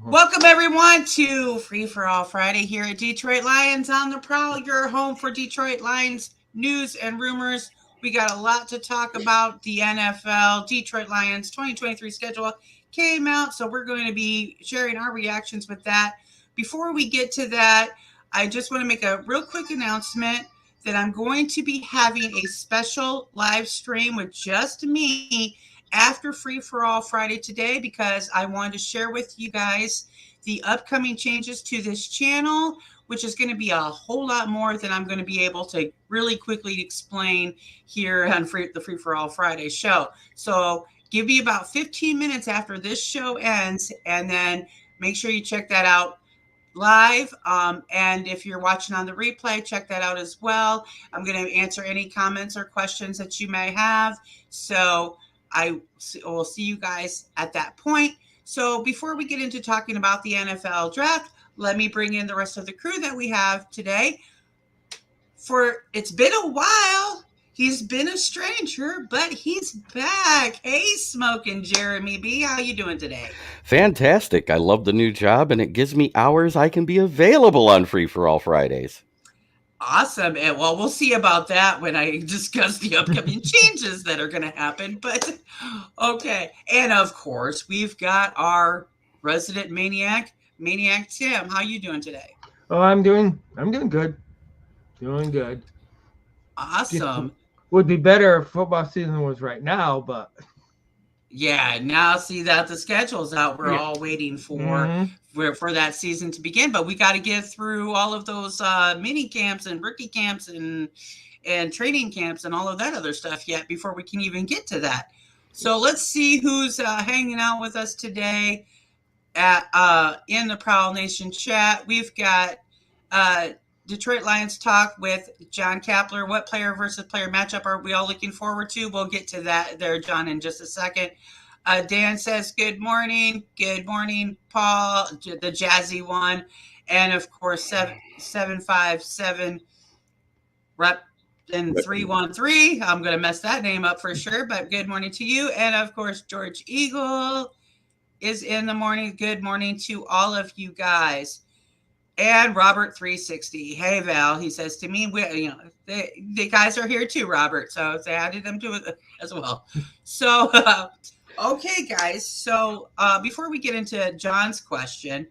Welcome everyone to Free for All Friday here at Detroit Lions on the Prowl, your home for Detroit Lions news and rumors. We got a lot to talk about. The NFL Detroit Lions 2023 schedule came out, so we're going to be sharing our reactions with that. Before we get to that, I just want to make a real quick announcement that I'm going to be having a special live stream with just me after Free for All Friday today because I wanted to share with you guys the upcoming changes to this channel, which is going to be a whole lot more than I'm going to be able to really quickly explain here on the Free for All Friday show. So give me about 15 minutes after this show ends, and then make sure you check that out live. And if you're watching on the replay, check that out as well. I'm going to answer any comments or questions that you may have. So I will see you guys at that point. So before we get into talking about the NFL draft, let me bring in the rest of the crew that we have today. It's been a while. He's been a stranger, but he's back. Hey, Smoking Jeremy B, how you doing today? Fantastic. I love the new job, and it gives me hours I can be available on Free for All Fridays. Awesome. And well, we'll see about that when I discuss the upcoming changes that are going to happen. But okay. And of course, we've got our resident maniac Tim. How you doing today? Oh, I'm doing good. Doing good. Awesome. Would be better if football season was right now, but yeah, now see that the schedule's out. We're all waiting for that season to begin, but we got to get through all of those mini camps and rookie camps and training camps and all of that other stuff yet before we can even get to that. So let's see who's hanging out with us today at in the Prowl Nation chat. We've got Detroit Lions talk with John Kapler. What player versus player matchup are we all looking forward to? We'll get to that there, John, in just a second. Dan says, good morning. Good morning, Paul, the jazzy one. And, of course, 757 rep and 313. I'm going to mess that name up for sure, but good morning to you. And, of course, George Eagle is in the morning. Good morning to all of you guys. And Robert 360. Hey, Val, he says to me, the guys are here too, Robert. So say hi to them too as well. So, okay, guys. So before we get into John's question,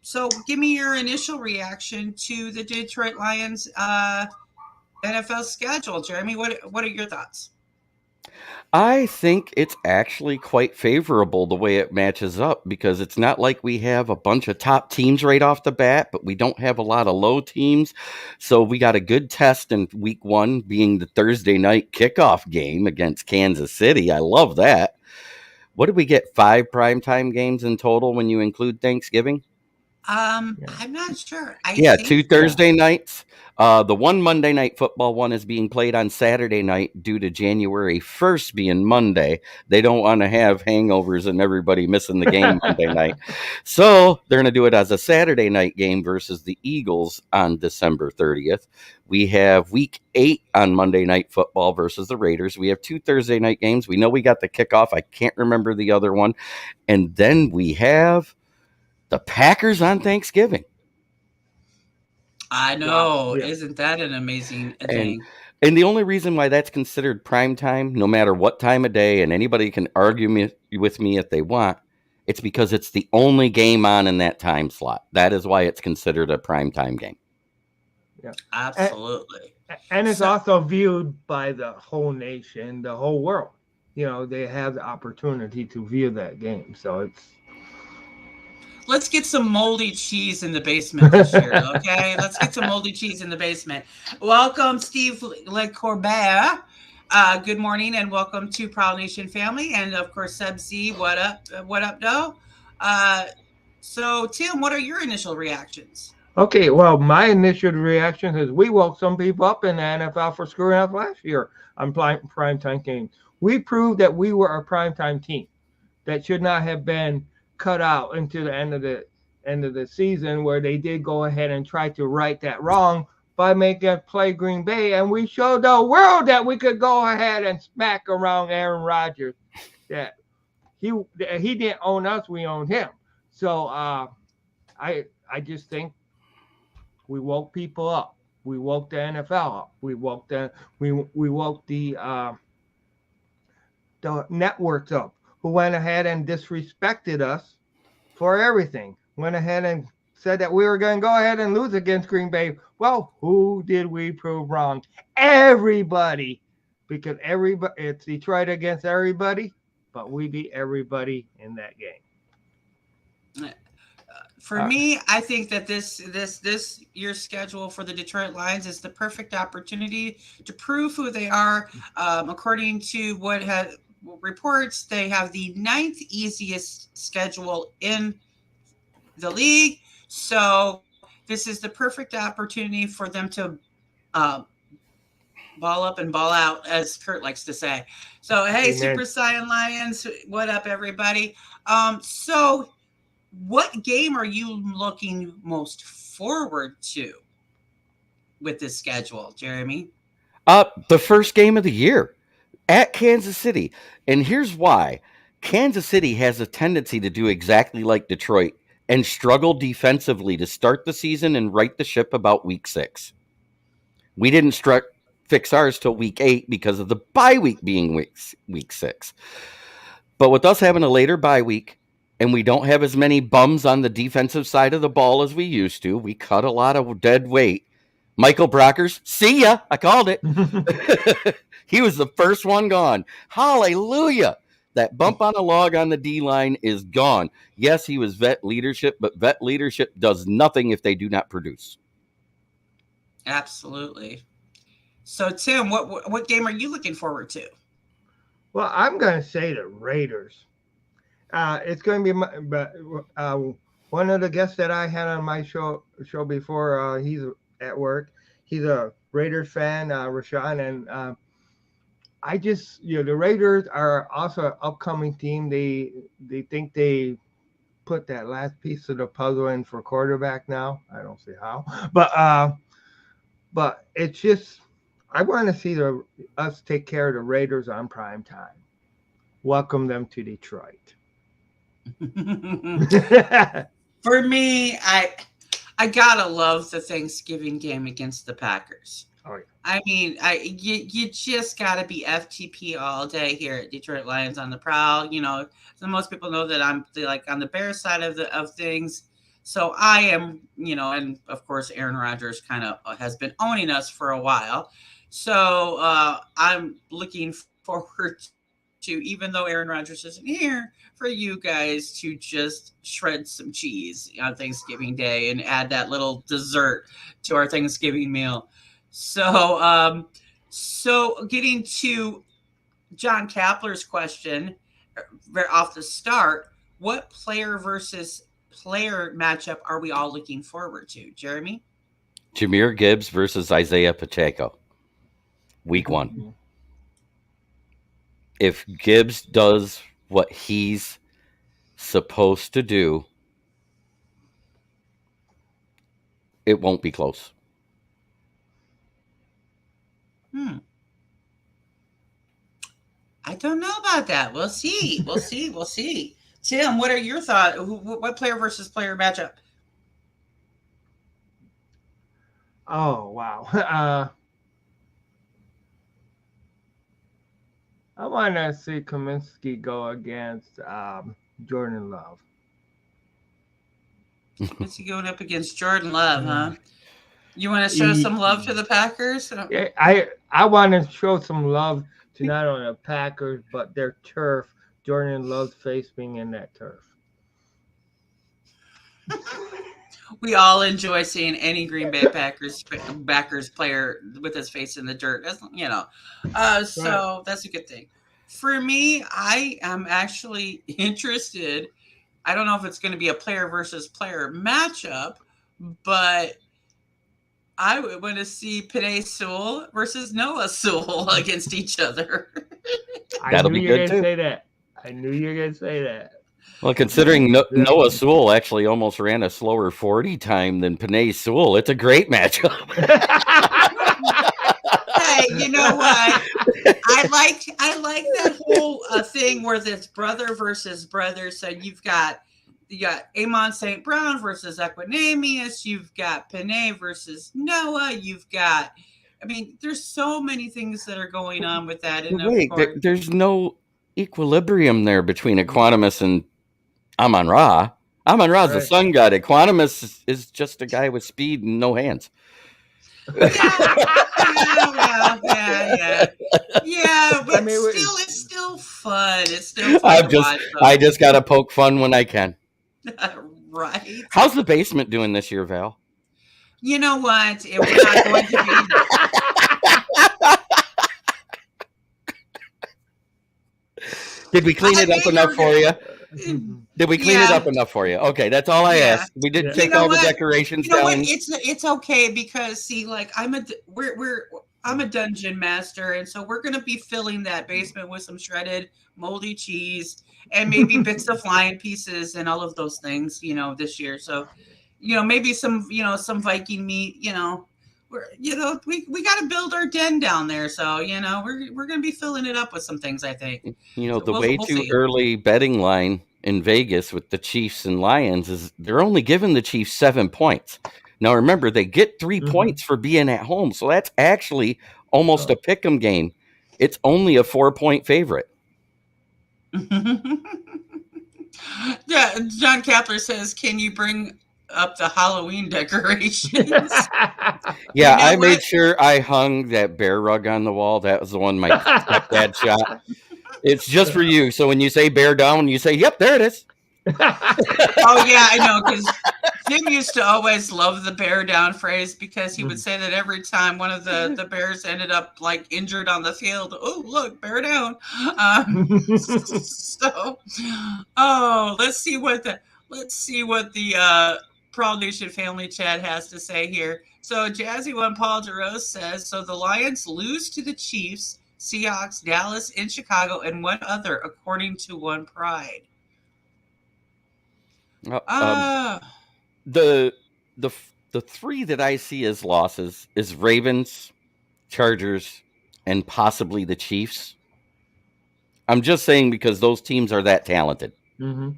so give me your initial reaction to the Detroit Lions NFL schedule. Jeremy, what are your thoughts? I think it's actually quite favorable the way it matches up because it's not like we have a bunch of top teams right off the bat, but we don't have a lot of low teams. So we got a good test in week one being the Thursday night kickoff game against Kansas City. I love that. What did we get? 5 primetime games in total when you include Thanksgiving? I'm not sure. I think 2 Thursday nights. The one Monday night football one is being played on Saturday night due to January 1st being Monday. They don't want to have hangovers and everybody missing the game Monday night. So they're going to do it as a Saturday night game versus the Eagles on December 30th. We have week 8 on Monday night football versus the Raiders. We have 2 Thursday night games. We know we got the kickoff. I can't remember the other one. And then we have the Packers on Thanksgiving. I know. Wow. Yeah. Isn't that an amazing thing? And the only reason why that's considered prime time, no matter what time of day, and anybody can argue with me if they want, it's because it's the only game on in that time slot. That is why it's considered a prime time game. Yeah, absolutely. And it's also viewed by the whole nation, the whole world. They have the opportunity to view that game. So let's get some moldy cheese in the basement this year, okay? Let's get some moldy cheese in the basement. Welcome, Steve LeCorbert. Good morning and welcome to Prowl Nation family. And, of course, Seb Z, what up? What up, though? So, Tim, what are your initial reactions? Okay, well, my initial reaction is we woke some people up in the NFL for screwing up last year on primetime games. We proved that we were a primetime team that should not have been cut out into the end of the season, where they did go ahead and try to right that wrong by making us play Green Bay, and we showed the world that we could go ahead and smack around Aaron Rodgers. That he didn't own us, we owned him. So I just think we woke people up. We woke the NFL up. We woke the networks up, who went ahead and disrespected us for everything. Went ahead and said that we were going to go ahead and lose against Green Bay. Well, who did we prove wrong? Everybody, because everybody, it's Detroit against everybody, but we beat everybody in that game. For me, I think that this year's schedule for the Detroit Lions is the perfect opportunity to prove who they are. According to what has reports, they have the 9th easiest schedule in the league. So this is the perfect opportunity for them to ball up and ball out, as Kurt likes to say. So, hey, Amen. Super Saiyan Lions, what up, everybody? So what game are you looking most forward to with this schedule, Jeremy? The first game of the year at Kansas City. And here's why. Kansas City has a tendency to do exactly like Detroit and struggle defensively to start the season and right the ship about week 6. We didn't fix ours till week 8 because of the bye week being week 6. But with us having a later bye week, and we don't have as many bums on the defensive side of the ball as we used to, we cut a lot of dead weight. Michael Brockers, see ya. I called it. He was the first one gone. Hallelujah. That bump on a log on the D-line is gone. Yes, he was vet leadership, but vet leadership does nothing if they do not produce. Absolutely. So, Tim, what game are you looking forward to? Well, I'm going to say the Raiders. It's going to be one of the guests that I had on my show before. He's at work. He's a Raiders fan, Rashawn, and I just, the Raiders are also an upcoming team. They think they put that last piece of the puzzle in for quarterback now. I don't see how, but it's just, I want to see us take care of the Raiders on prime time. Welcome them to Detroit. For me, I gotta love the Thanksgiving game against the Packers. Oh, yeah. I mean, you just gotta be FTP all day here at Detroit Lions on the prowl. So most people know that I'm on the Bears side of things. So I am, and of course Aaron Rodgers kind of has been owning us for a while. So I'm looking forward to, even though Aaron Rodgers isn't here, for you guys to just shred some cheese on Thanksgiving Day and add that little dessert to our Thanksgiving meal. So, so getting to John Kapler's question right off the start, what player versus player matchup are we all looking forward to, Jeremy? Jahmyr Gibbs versus Isaiah Pacheco, week 1. If Gibbs does what he's supposed to do, it won't be close. I don't know about that. We'll see. We'll see. Tim, what are your thoughts? What player versus player matchup? Oh, wow. I want to see Kaminsky go against Jordan Love. Kaminsky going up against Jordan Love, huh? You want to show some love to the Packers? Yeah, I want to show some love to not only the Packers, but their turf. Jordan Love's face being in that turf. We all enjoy seeing any Green Bay Packers player with his face in the dirt, so that's a good thing. For me, I am actually interested. I don't know if it's going to be a player versus player matchup, but I would want to see Penei Sewell versus Noah Sewell against each other. That'll be good too. I knew you were going to say that. Well, considering Noah Sewell actually almost ran a slower 40 time than Penei Sewell, it's a great matchup. Hey, you know what? I like that whole thing where it's brother versus brother. So you've got you got Amon St. Brown versus Equinemius. You've got Panay versus Noah. You've got, I mean, there's so many things that are going on with that. And of Wait, course, there's no equilibrium there between Equanimous and Amon Ra. Amon Ra's the Right. sun god. Equanimous is just a guy with speed and no hands. yeah, but I mean, it's still fun. It's still fun to watch. I just gotta poke fun when I can. Right. How's the basement doing this year, Val? You know what? We're not going to be. Did we clean it up enough for you? Did we clean it Yeah. up enough for you? Okay, that's all I Yeah. asked. We didn't Yeah. take all the decorations You know what? down. It's okay because see, like I'm a dungeon master, and so we're gonna be filling that basement with some shredded moldy cheese and maybe bits of flying pieces and all of those things, you know, this year. So, you know, maybe some Viking meat, you know. We got to build our den down there, so you know we're gonna be filling it up with some things. I think. You know, So the way we'll too see. early betting line in Vegas with the Chiefs and Lions is they're only giving the Chiefs 7 points. Now remember, they get 3 points for being at home, so that's actually almost a pick'em game. It's only a 4-point favorite. Yeah, John Kapler says, "Can you bring up the Halloween decorations?" Yeah, You know I made what? sure I hung that bear rug on the wall. That was the one my stepdad shot. It's just for you. So when you say bear down, you say, "Yep, there it is." Oh yeah, I know, because Jim used to always love the bear down phrase because he would say that every time one of the bears ended up like injured on the field. Oh look, bear down. So, let's see what the Proud Nation Family Chat has to say here. So Jazzy One Paul DeRose says, so the Lions lose to the Chiefs, Seahawks, Dallas, and Chicago, and one other, according to One Pride. The 3 that I see as losses is Ravens, Chargers, and possibly the Chiefs. I'm just saying because those teams are that talented. Mm-hmm.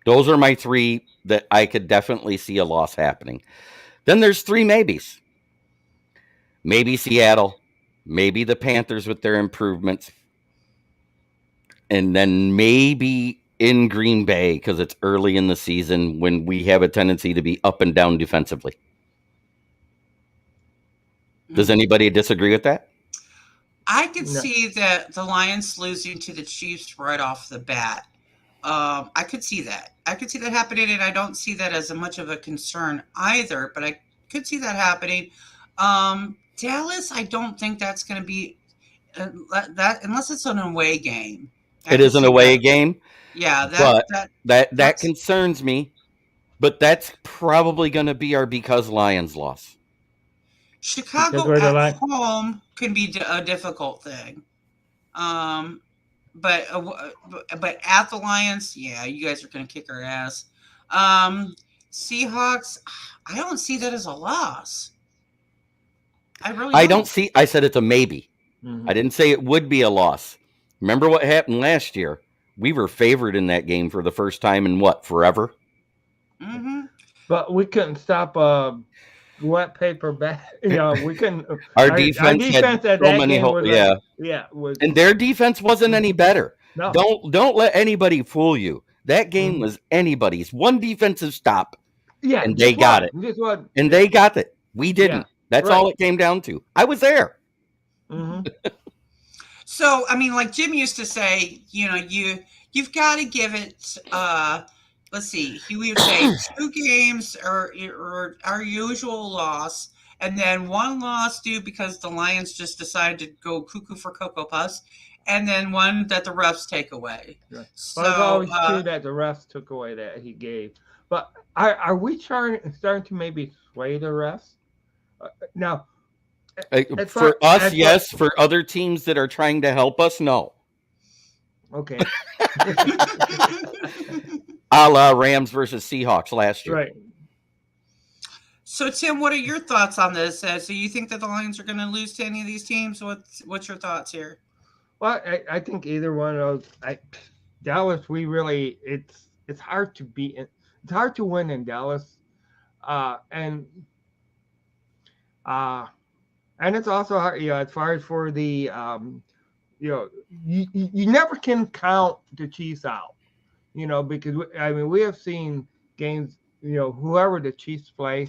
Those are my 3 that I could definitely see a loss happening. Then there's 3 maybes. Maybe Seattle, maybe the Panthers with their improvements, and then maybe in Green Bay because it's early in the season when we have a tendency to be up and down defensively. Does anybody disagree with that? I could see that the Lions losing to the Chiefs right off the bat. I could see that. I could see that happening, and I don't see that as much of a concern either, but I could see that happening. Dallas, I don't think that's going to be that unless it's an away game. It is an away game. Yeah, that concerns me. But that's probably going to be our because Lions loss. Chicago at home can be a difficult thing. But at the Lions, yeah, you guys are going to kick our ass. Seahawks, I don't see that as a loss. I don't see. I said it's a maybe. Mm-hmm. I didn't say it would be a loss. Remember what happened last year? We were favored in that game for the first time in forever? Mm-hmm. But we couldn't stop wet paper bag. You know, we couldn't. Our defense had so many holes. Yeah. And their defense wasn't any better. No. Don't let anybody fool you. That game was anybody's. One defensive stop. Yeah, and they got it. And they got it. We didn't. Yeah. That's all it came down to. I was there. Mm-hmm. So, I mean, like Jim used to say, you know, you've got to give it. Let's see. He would say 2 games or our usual loss, and then 1 loss due because the Lions just decided to go cuckoo for Cocoa Puffs, and then 1 that the refs take away. Right. So it's always true that the refs took away that he gave. But are we starting to maybe sway the refs? Now, for us, yes. For other teams that are trying to help us, no. Okay. A la Rams versus Seahawks last year. Right. So, Tim, what are your thoughts on this? So you think that the Lions are going to lose to any of these teams? What's your thoughts here? Well, I think either one of those. Dallas, it's hard to beat. It's hard to win in Dallas, and uh, and it's also hard, as far as for the you never can count the Chiefs out, because we have seen games, whoever the Chiefs play,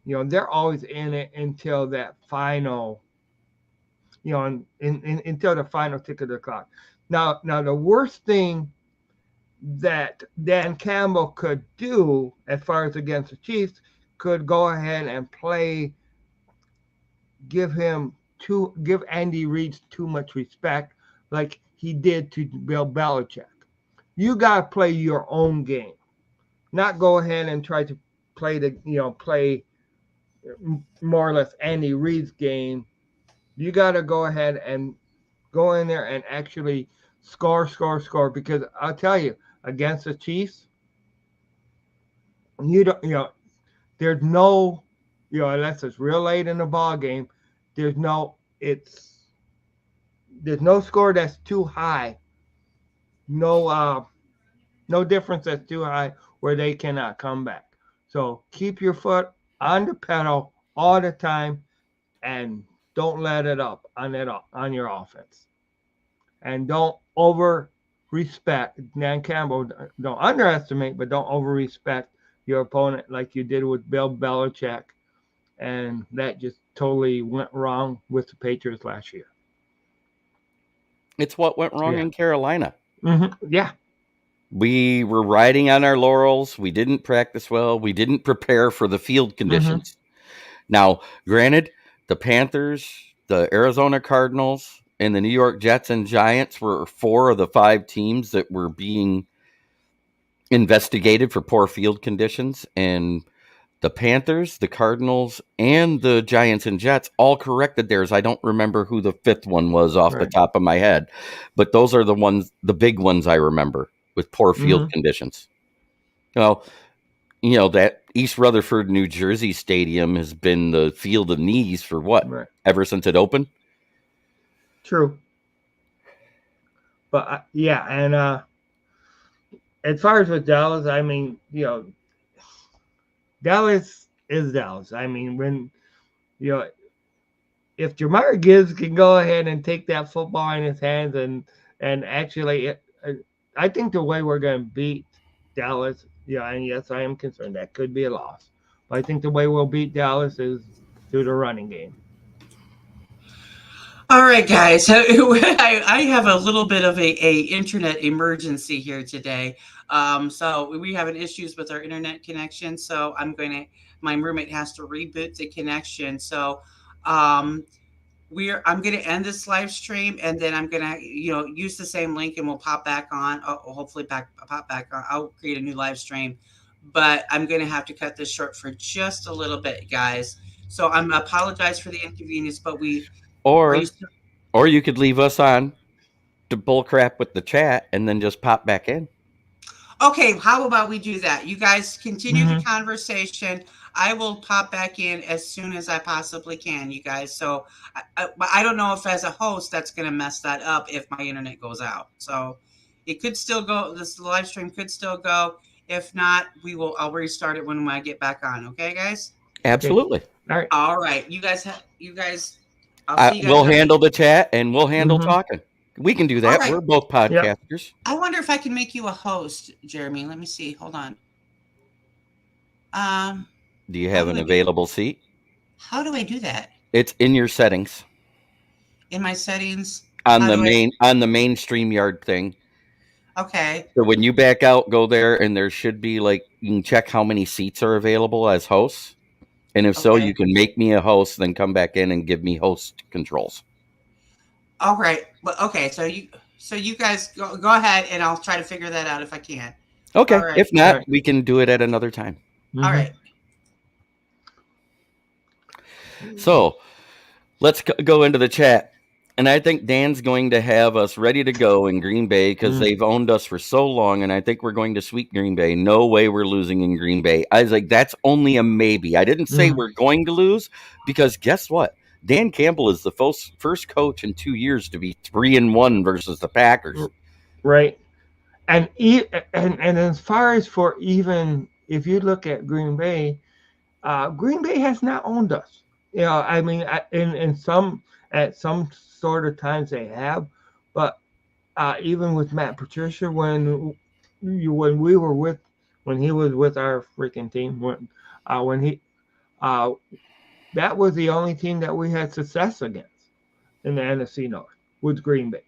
they're always in it until that final, until the final tick of the clock. Now the worst thing that Dan Campbell could do as far as against the Chiefs could go ahead and give Andy Reid too much respect, like he did to Bill Belichick. You got to play your own game, not go ahead and try to play more or less Andy Reid's game. You got to go ahead and go in there and actually score. Because I'll tell you, against the Chiefs, you don't, there's no, unless it's real late in the ball game, there's no score that's too high, no difference that's too high where they cannot come back. So keep your foot on the pedal all the time and don't let it up on your offense. And don't over respect Dan Campbell. Don't underestimate, but don't over respect your opponent like you did with Bill Belichick. And that just totally went wrong with the Patriots last year. It's what went wrong in Carolina. Mm-hmm. Yeah. We were riding on our laurels. We didn't practice well. We didn't prepare for the field conditions. Mm-hmm. Now, granted, the Panthers, the Arizona Cardinals, and the New York Jets and Giants were 4 of the 5 teams that were being investigated for poor field conditions. And the Panthers, the Cardinals, and the Giants and Jets all corrected theirs. I don't remember who the 5th one was off the top of my head, but those are the big ones I remember with poor field conditions. That East Rutherford, New Jersey stadium has been the field of knees for what? Right. Ever since it opened? True. But and as far as with Dallas, Dallas is Dallas. When if Jamar Gibbs can go ahead and take that football in his hands and actually, I think the way we're going to beat Dallas, and yes, I am concerned that could be a loss, but I think the way we'll beat Dallas is through the running game. All right, guys. I have a little bit of a internet emergency here today. So we having issues with our internet connection. So my roommate has to reboot the connection. So I'm going to end this live stream, and then I'm going to use the same link, and we'll pop back on. Hopefully pop back on. I'll create a new live stream, but I'm going to have to cut this short for just a little bit, guys. So I'm apologize for the inconvenience, but or you could leave us on to bull crap with the chat and then just pop back in. Okay, how about we do that? You guys continue the conversation. I will pop back in as soon as I possibly can, you guys. So I don't know if as a host that's going to mess that up if my internet goes out. So it could still go. This live stream could still go. If not, I'll restart it when I get back on. Okay, guys? Absolutely. All right. You guys. We'll handle the chat and we'll handle talking. We can do that. Right. We're both podcasters. Yep. I wonder if I can make you a host, Jeremy. Let me see. Hold on. Do you have an available seat? How do I do that? It's in your settings. In my settings? On the main StreamYard thing. Okay. So when you back out, go there, and there should be you can check how many seats are available as hosts. And if so, you can make me a host, then come back in and give me host controls. All right. Well, okay. So you guys go ahead, and I'll try to figure that out if I can. Okay. Right. If not, we can do it at another time. All right. So let's go into the chat. And I think Dan's going to have us ready to go in Green Bay because they've owned us for so long. And I think we're going to sweep Green Bay. No way we're losing in Green Bay. I was like, that's only a maybe. I didn't say we're going to lose because guess what? Dan Campbell is the first coach in 2 years to be 3-1 versus the Packers. Right. And as far as for even if you look at Green Bay has not owned us. I mean, in some at some sort of times they have, but even with Matt Patricia, when we were with when he was with our freaking team, when he uh, that was the only team that we had success against in the NFC North was Green Bay.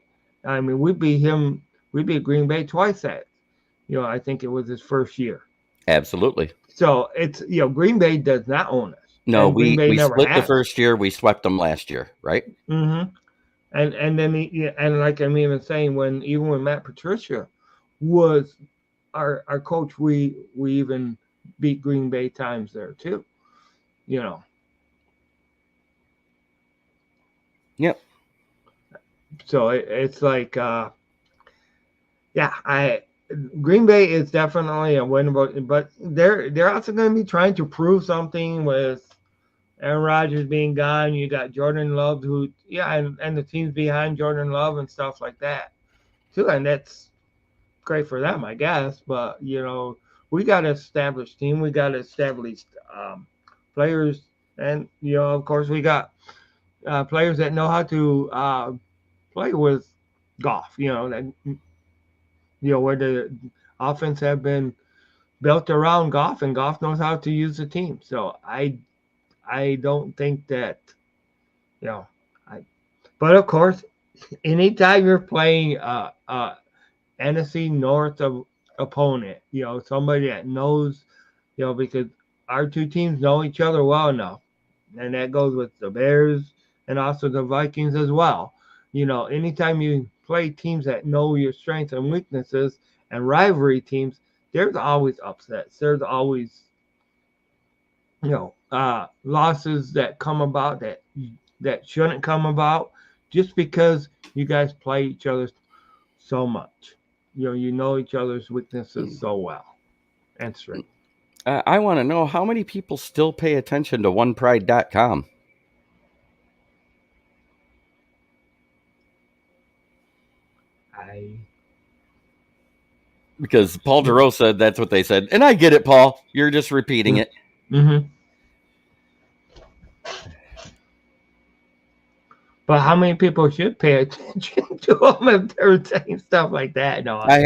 I mean, we beat Green Bay twice I think it was his first year. Absolutely. So it's Green Bay does not own us. No, and Green Bay we never split the has. first year. We swept them last year, right? Mm-hmm. And then and like I'm even saying, even when Matt Patricia was our coach, we even beat Green Bay times there too. Yep. So it's like Green Bay is definitely a winnable, but they're also going to be trying to prove something with Aaron Rodgers being gone. You got Jordan Love, and the teams behind Jordan Love and stuff like that too, and that's great for them, I guess. But we got to establish team, we got to establish players, and of course, we got players that know how to play with Goff. Where the offense have been built around Goff, and Goff knows how to use the team. So I don't think that, but of course, anytime you're playing NFC North opponent, somebody that knows, because our two teams know each other well enough, and that goes with the Bears and also the Vikings as well. Anytime you play teams that know your strengths and weaknesses and rivalry teams, there's always upsets. There's always losses that come about that shouldn't come about just because you guys play each other so much. You know each other's weaknesses so well and strength. I want to know how many people still pay attention to onepride.com. Because Paul Giroux said that's what they said. And I get it, Paul. You're just repeating it. Mm-hmm. But how many people should pay attention to them if they're saying stuff like that? No, I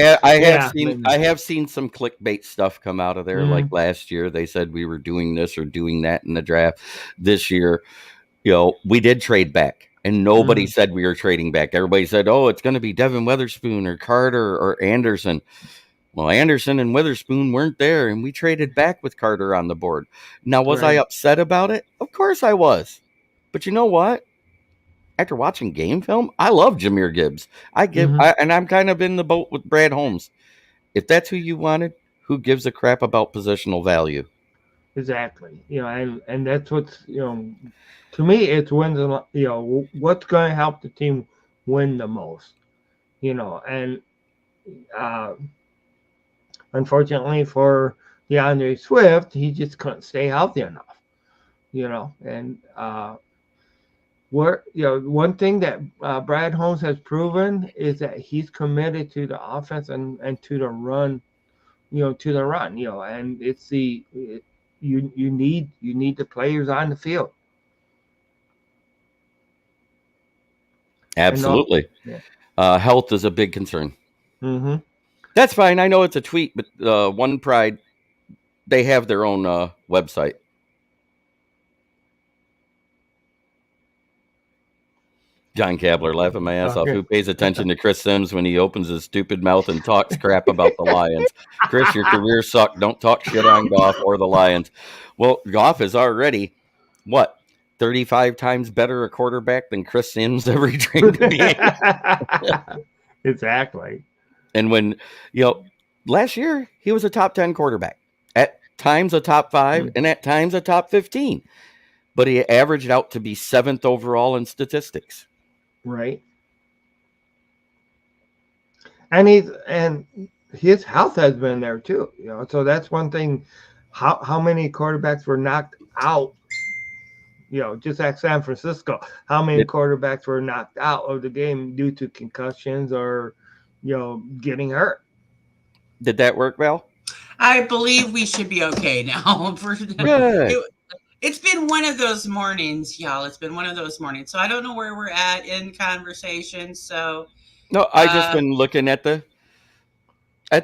have seen some clickbait stuff come out of there. Like last year, they said we were doing this or doing that in the draft. This year, we did trade back, and nobody said we were trading back. Everybody said, "Oh, it's going to be Devin Witherspoon or Carter or Anderson." Well, Anderson and Witherspoon weren't there, and we traded back with Carter on the board. Now, was I upset about it? Of course I was. But you know what? After watching game film, I love Jahmyr Gibbs. And I'm kind of in the boat with Brad Holmes. If that's who you wanted, who gives a crap about positional value? Exactly. And that's what's to me, it's wins. What's going to help the team win the most. And unfortunately for DeAndre Swift, he just couldn't stay healthy enough. And one thing that Brad Holmes has proven is that he's committed to the offense and to the run, and it's you need the players on the field. Absolutely. Health is a big concern. Mm-hmm. That's fine. I know it's a tweet, but One Pride, they have their own website. John Kabler laughing my ass off. Who pays attention to Chris Sims when he opens his stupid mouth and talks crap about the Lions? Chris, your career sucked. Don't talk shit on Goff or the Lions. Well, Goff is already, 35 times better a quarterback than Chris Sims ever dreamed to be. Exactly. And when, last year, he was a top 10 quarterback. At times a top 5 and at times a top 15. But he averaged out to be 7th overall in statistics. Right. And his health has been there too. So that's one thing. How many quarterbacks were knocked out? Just like San Francisco, how many quarterbacks were knocked out of the game due to concussions or, getting hurt? Did that work, Val? I believe we should be okay now. Good. It's been one of those mornings, y'all. It's been one of those mornings. So I don't know where we're at in conversation. So No, I just been looking at the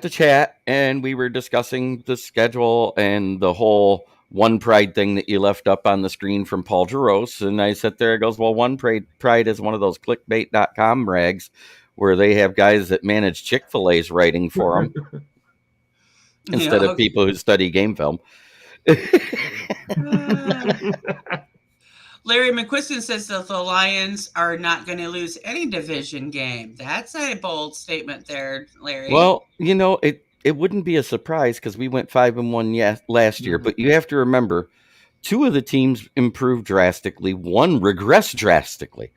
chat, and we were discussing the schedule and the whole One Pride thing that you left up on the screen from Paul Jaros. And I sat there, it goes, well, One Pride is one of those clickbait.com rags where they have guys that manage Chick-fil-A's writing for them instead of people who study game film. Larry McQuiston says that the Lions are not going to lose any division game. That's a bold statement there, Larry. Well, it wouldn't be a surprise because we went 5-1 last year. But you have to remember, 2 of the teams improved drastically. 1 regressed drastically.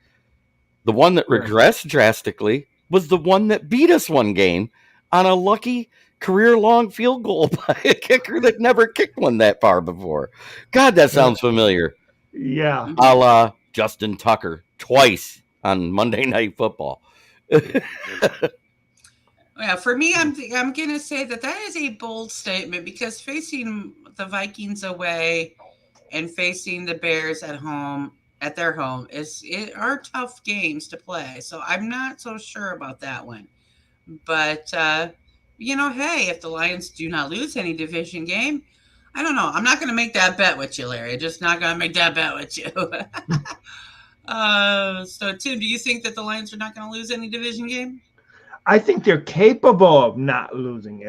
The one that regressed drastically was the one that beat us 1 game on a lucky career-long field goal by a kicker that never kicked one that far before. God, that sounds familiar. Yeah. A la Justin Tucker twice on Monday Night Football. Yeah, for me, I'm going to say that is a bold statement because facing the Vikings away and facing the Bears at their home are tough games to play. So I'm not so sure about that one. But hey, if the Lions do not lose any division game, I don't know. I'm not going to make that bet with you, Larry. I'm just not going to make that bet with you. So, Tim, do you think that the Lions are not going to lose any division game? I think they're capable of not losing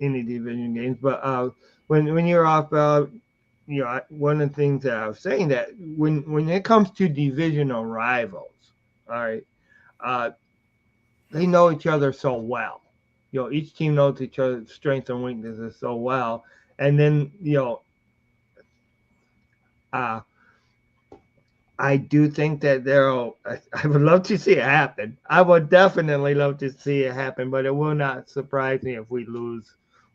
any division games. But when you're off, one of the things that I was saying that when it comes to divisional rivals, all right, they know each other so well. Each team knows each other's strengths and weaknesses so well. And then, I do think that I would love to see it happen. I would definitely love to see it happen, but it will not surprise me if we lose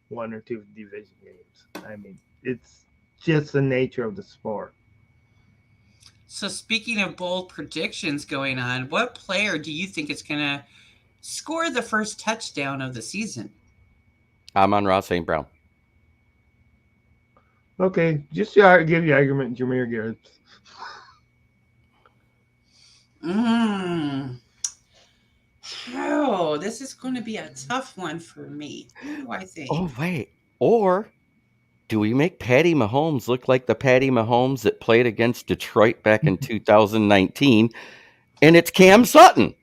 1 or 2 division games. I mean, it's just the nature of the sport. So speaking of bold predictions going on, what player do you think is going to score the first touchdown of the season? Amon-Ra St. Brown. Okay, just to give the argument, Jahmyr Gibbs. Oh, this is going to be a tough one for me. Who do I think? Oh, wait. Or do we make Patty Mahomes look like the Patty Mahomes that played against Detroit back in 2019, and it's Cam Sutton?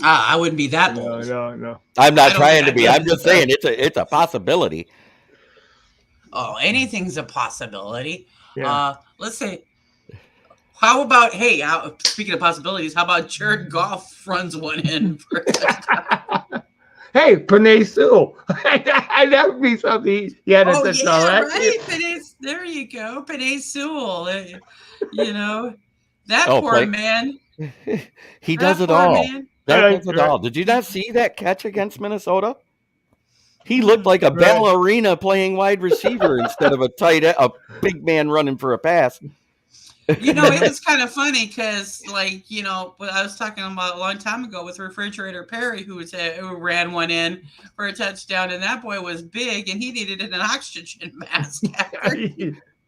I wouldn't be that bold. No. I'm not trying to be. I'm just saying it's a possibility. Oh, anything's a possibility. Yeah. Let's say, how about, speaking of possibilities, how about Jared Goff runs one in for Hey, Penei Sewell. That would be something. Yeah, that's right. There you go. Penei Sewell. That poor man. He does it all. That does it all. Did you not see that catch against Minnesota? He looked like a ballerina playing wide receiver instead of a big man running for a pass. It was kind of funny because, I was talking about a long time ago with Refrigerator Perry, who ran one in for a touchdown, and that boy was big, and he needed an oxygen mask.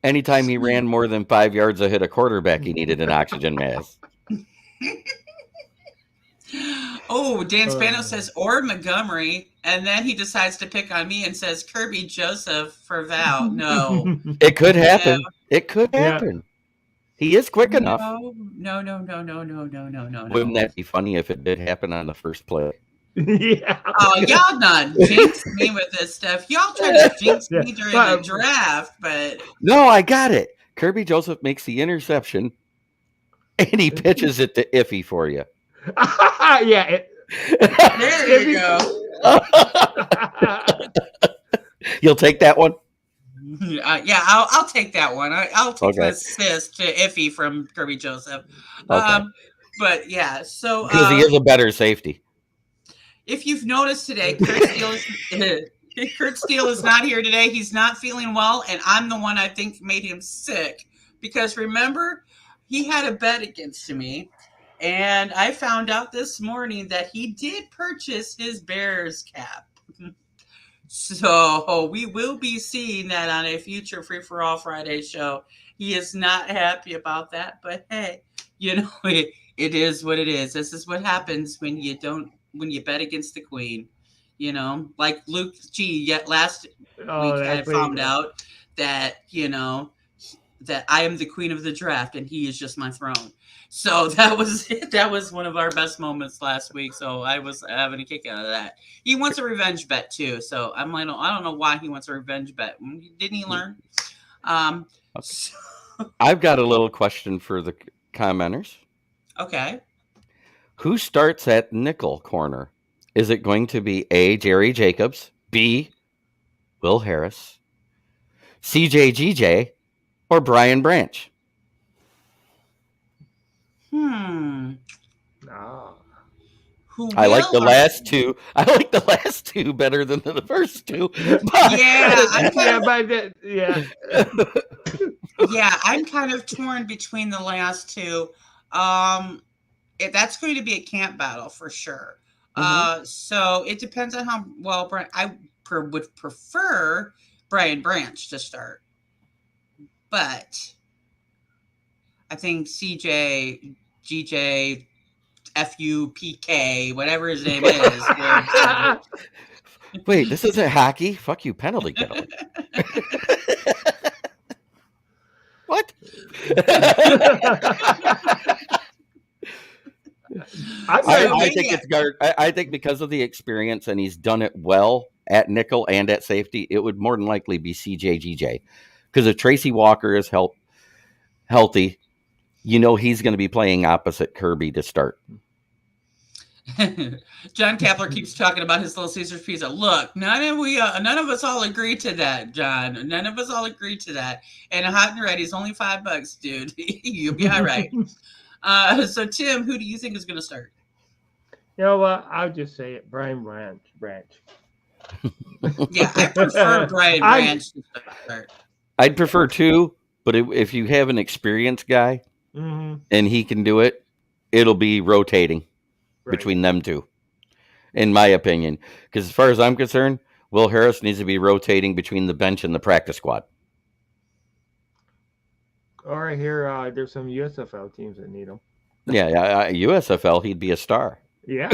Anytime he ran more than 5 yards ahead of quarterback, he needed an oxygen mask. Oh, Dan Spano says, or Montgomery, and then he decides to pick on me and says Kirby Joseph for Val. No. It could happen. It could happen. He is quick enough. No. Wouldn't that be funny if it did happen on the first play? Yeah. Oh, y'all not jinx me with this stuff. Y'all try to jinx me during the draft, but... No, I got it. Kirby Joseph makes the interception, and he pitches it to Iffy for you. Yeah. There you go. You'll take that one? I'll take that one. I'll take the assist to Iffy from Kirby Joseph. Okay. But yeah, so because he is a better safety. If you've noticed today, Kurt Steele is not here today. He's not feeling well, and I'm the one I think made him sick. Because remember, he had a bet against me, And I found out this morning that he did purchase his Bears cap. So we will be seeing that on a future Free for All Friday show. He is not happy about that, but hey, it is what it is. This is what happens when you bet against the queen. Like Luke G. Yet last week I found out that that I am the queen of the draft and he is just my throne. So that was one of our best moments last week. So I was having a kick out of that. He wants a revenge bet too. So I don't know why he wants a revenge bet. Didn't he learn? Okay. I've got a little question for the commenters. Okay. Who starts at nickel corner? Is it going to be A, Jerry Jacobs, B, Will Harris, CJGJ, or Brian Branch? No. I like the last two. I like the last two better than the first two. But... Yeah, I'm kind of torn between the last two. That's going to be a camp battle for sure. So it depends on how well I would prefer Brian Branch to start, but I think CJ, GJ, FUPK, whatever his name is. Wait, this isn't hockey? Fuck you, penalty kill. What? I think it's guard. I think because of the experience and he's done it well at nickel and at safety, it would more than likely be CJGJ. Because if Tracy Walker is healthy, he's going to be playing opposite Kirby to start. John Kapler keeps talking about his Little Caesars pizza. Look, none of us all agree to that, John. None of us all agree to that. And hot and ready is only $5, dude. You'll be all right. So Tim, who do you think is going to start? You know what? I'll just say it. Brian Branch. Yeah, I prefer Brian Branch to start. I'd prefer two, but if you have an experienced guy and he can do it, it'll be rotating between them two, in my opinion. Because as far as I'm concerned, Will Harris needs to be rotating between the bench and the practice squad. Or I hear there's some USFL teams that need him. Yeah, USFL, he'd be a star. Yeah.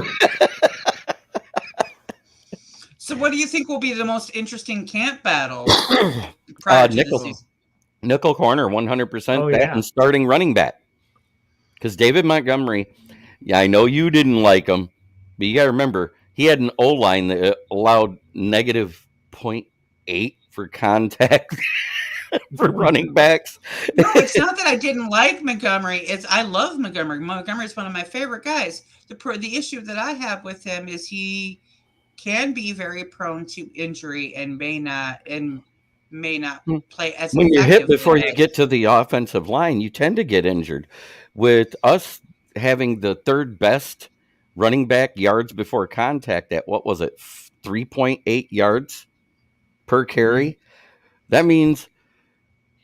So what do you think will be the most interesting camp battle? Nickel corner, 100% bat and starting running back. Because David Montgomery, I know you didn't like him, but you got to remember, he had an O-line that allowed negative 0.8 for contact for running backs. No, it's not that I didn't like Montgomery. I love Montgomery. Montgomery is one of my favorite guys. The issue that I have with him is he can be very prone to injury and may not play as when you're hit before you get to the offensive line, you tend to get injured. With us having the third best running back yards before contact at 3.8 yards per carry, that means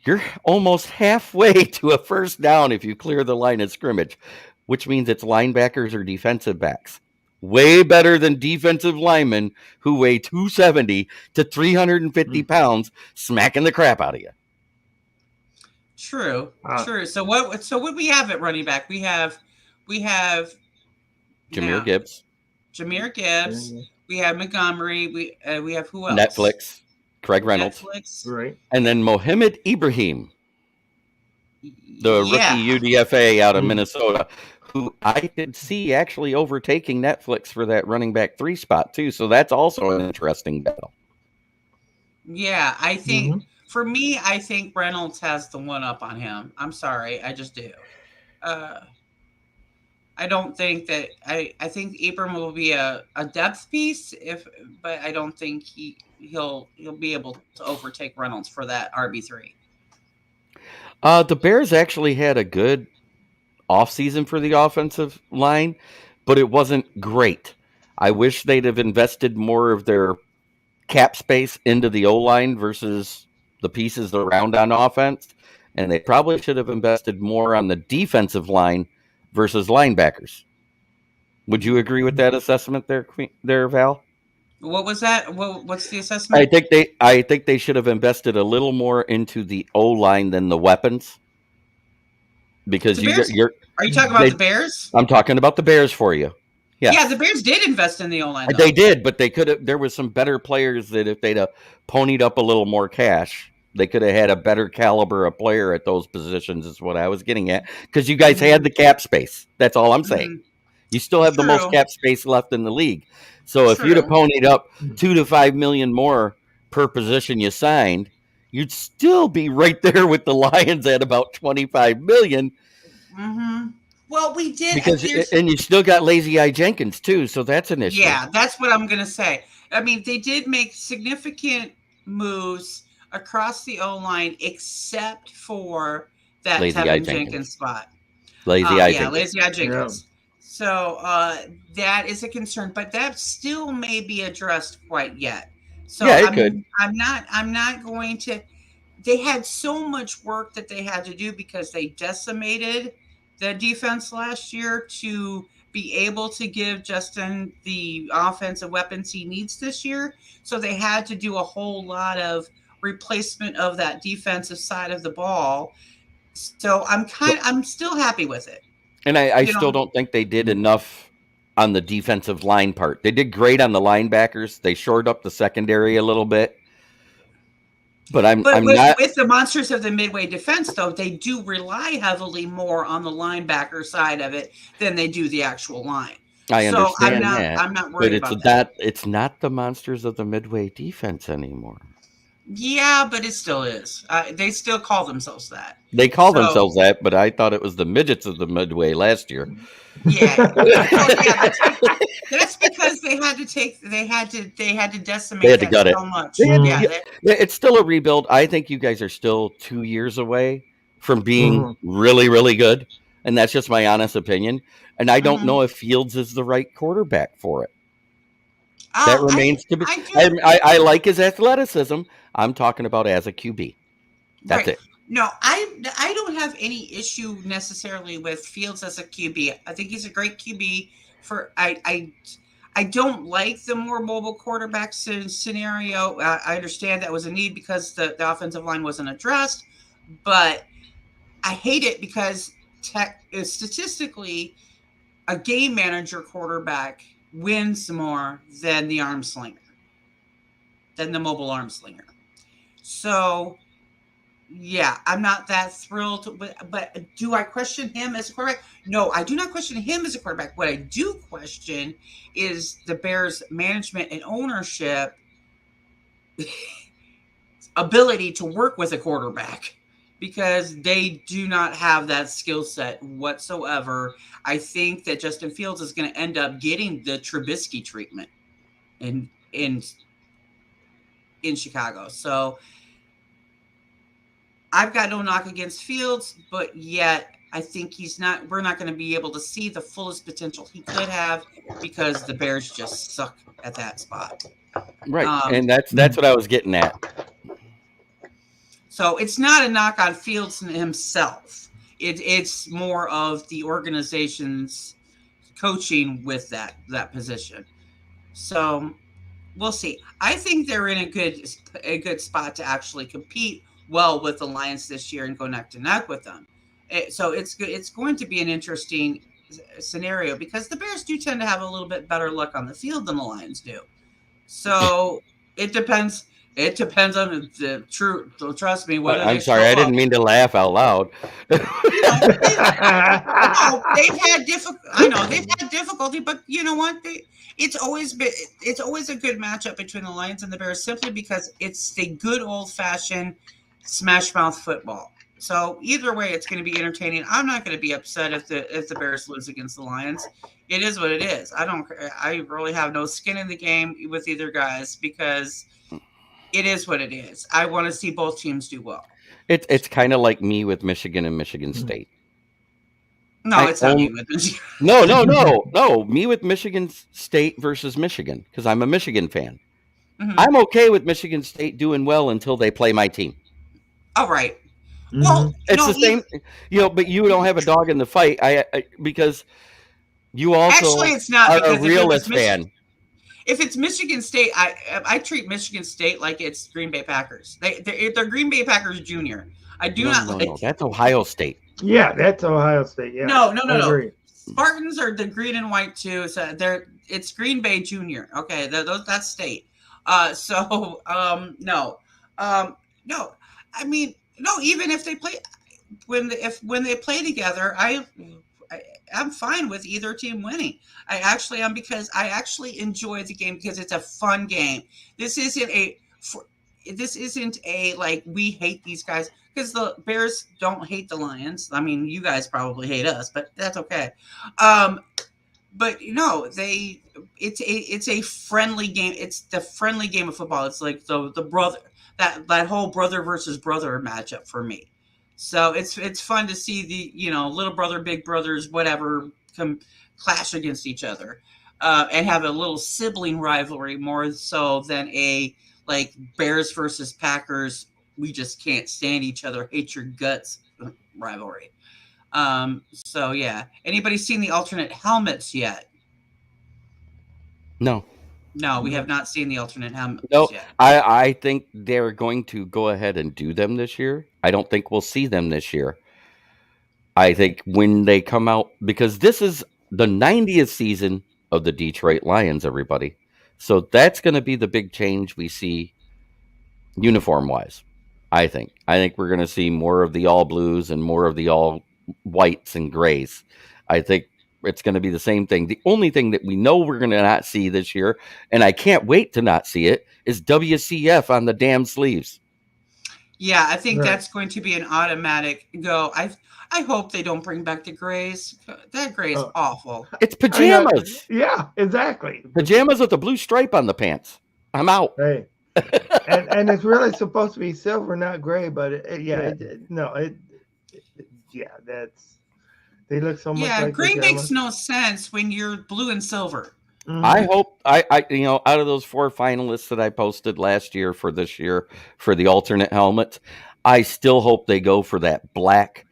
you're almost halfway to a first down if you clear the line of scrimmage, which means it's linebackers or defensive backs. Way better than defensive linemen who weigh 270 to 350 pounds, smacking the crap out of you. True. So what we have at running back? We have Jahmyr Gibbs. We have Montgomery. We have who else? Netflix. Craig Reynolds. Right. And then Mohamed Ibrahim, the rookie UDFA out of Minnesota, who I could see actually overtaking Netflix for that running back 3 spot too. So that's also an interesting battle. Yeah, I think for me, I think Reynolds has the one up on him. I'm sorry, I just do. I don't think that I think Abram will be a depth piece but I don't think he'll be able to overtake Reynolds for that RB3. The Bears actually had a good offseason for the offensive line, but it wasn't great. I wish they'd have invested more of their cap space into the O-line versus the pieces around on offense, and they probably should have invested more on the defensive line versus linebackers. Would you agree with that assessment there, Val? What was that? What's the assessment? I think they should have invested a little more into the O-line than the weapons. Because are you talking about the Bears? I'm talking about the Bears for you. Yes. Yeah, the Bears did invest in the O-line. They did, but they could have. There was some better players that if they'd have ponied up a little more cash, they could have had a better caliber of player at those positions. Is what I was getting at. Because you guys had the cap space. That's all I'm saying. You still have the most cap space left in the league. So if you'd have ponied up $2 to $5 million more per position you signed, you'd still be right there with the Lions at about $25 million. Mm-hmm. Well, we did, and you still got Lazy Eye Jenkins too, so that's an issue. Yeah, that's what I'm going to say. I mean, they did make significant moves across the O-line, except for that Tevin Jenkins spot. Lazy Eye Jenkins. Yeah. So that is a concern, but that still may be addressed quite yet. So yeah, it could. I'm not going to. They had so much work that they had to do because they decimated the defense last year to be able to give Justin the offensive weapons he needs this year. So they had to do a whole lot of replacement of that defensive side of the ball. So I'm still happy with it. And I still don't think they did enough on the defensive line part. They did great on the linebackers. They shored up the secondary a little bit. But with the monsters of the Midway defense, though, they do rely heavily more on the linebacker side of it than they do the actual line. I understand that. I'm not worried about that. It's not the monsters of the Midway defense anymore. Yeah, but it still is. They still call themselves that. They call themselves that, but I thought it was the midgets of the Midway last year. Yeah, that's because they had to decimate. They had to gut so much. It's still a rebuild. I think you guys are still 2 years away from being really, really good, and that's just my honest opinion. And I don't know if Fields is the right quarterback for it. That remains to be. I like his athleticism. I'm talking about as a QB. That's it. No, I don't have any issue necessarily with Fields as a QB. I think he's a great QB. I don't like the more mobile quarterback scenario. I understand that was a need because the offensive line wasn't addressed, but I hate it because statistically, a game manager quarterback wins more than the arm slinger, than the mobile arm slinger. So, yeah, I'm not that thrilled. But do I question him as a quarterback? No, I do not question him as a quarterback. What I do question is the Bears' management and ownership ability to work with a quarterback, because they do not have that skill set whatsoever. I think that Justin Fields is going to end up getting the Trubisky treatment in Chicago. So I've got no knock against Fields, but yet I think we're not going to be able to see the fullest potential he could have because the Bears just suck at that spot. Right. And that's what I was getting at. So it's not a knock on Fields himself. It's more of the organization's coaching with that position. So we'll see. I think they're in a good spot to actually compete well with the Lions this year and go neck to neck with them. So it's going to be an interesting scenario because the Bears do tend to have a little bit better luck on the field than the Lions do. So it depends. It depends on the true. Trust me. I'm sorry, I didn't mean to laugh out loud. They've had difficulty, but you know what? It's always a good matchup between the Lions and the Bears simply because it's the good old fashioned smash mouth football. So either way, it's going to be entertaining. I'm not going to be upset if the Bears lose against the Lions. It is what it is. I really have no skin in the game with either guys because it is what it is. I want to see both teams do well. It's kind of like me with Michigan and Michigan State. No, it's not me with Michigan. No. Me with Michigan State versus Michigan because I'm a Michigan fan. Mm-hmm. I'm okay with Michigan State doing well until they play my team. All right. Well, It's the same, but you don't have a dog in the fight. Because you also actually, it's not, are a because if it was realist fan. if it's Michigan State, I treat Michigan State like it's Green Bay Packers. They're Green Bay Packers Junior. I do not like. No. That's Ohio State. Yeah, that's Ohio State. Yeah. No. I agree. Spartans are the green and white too. So it's Green Bay Junior. Okay, that's state. No, no. I mean, no. Even if they play when they play together, I'm fine with either team winning. I actually am, because I actually enjoy the game because it's a fun game. This isn't a like we hate these guys, because the Bears don't hate the Lions. I mean, you guys probably hate us, but that's okay. But it's a friendly game. It's the friendly game of football. It's like the brother that whole brother versus brother matchup for me. So it's fun to see the little brother, big brothers, whatever, come clash against each other, and have a little sibling rivalry more so than a like Bears versus Packers. We just can't stand each other, hate your guts rivalry. So yeah, anybody seen the alternate helmets yet? No, we have not seen the alternate helmets yet. I think they're going to go ahead and do them this year. I don't think we'll see them this year. I think when they come out, because this is the 90th season of the Detroit Lions, everybody. So that's going to be the big change we see uniform-wise, I think. I think we're going to see more of the all blues and more of the all whites and grays. I think it's going to be the same thing. The only thing that we know we're going to not see this year, and I can't wait to not see it, is WCF on the damn sleeves. Yeah, I think that's going to be an automatic go. I hope they don't bring back the grays. That gray is awful. It's pajamas. Yeah, exactly. Pajamas with a blue stripe on the pants. I'm out. Hey. and it's really supposed to be silver, not gray, but they look so much like gray pajamas. makes no sense when you're blue and silver. Mm-hmm. I hope I out of those 4 finalists that I posted last year for this year for the alternate helmets, I still hope they go for that black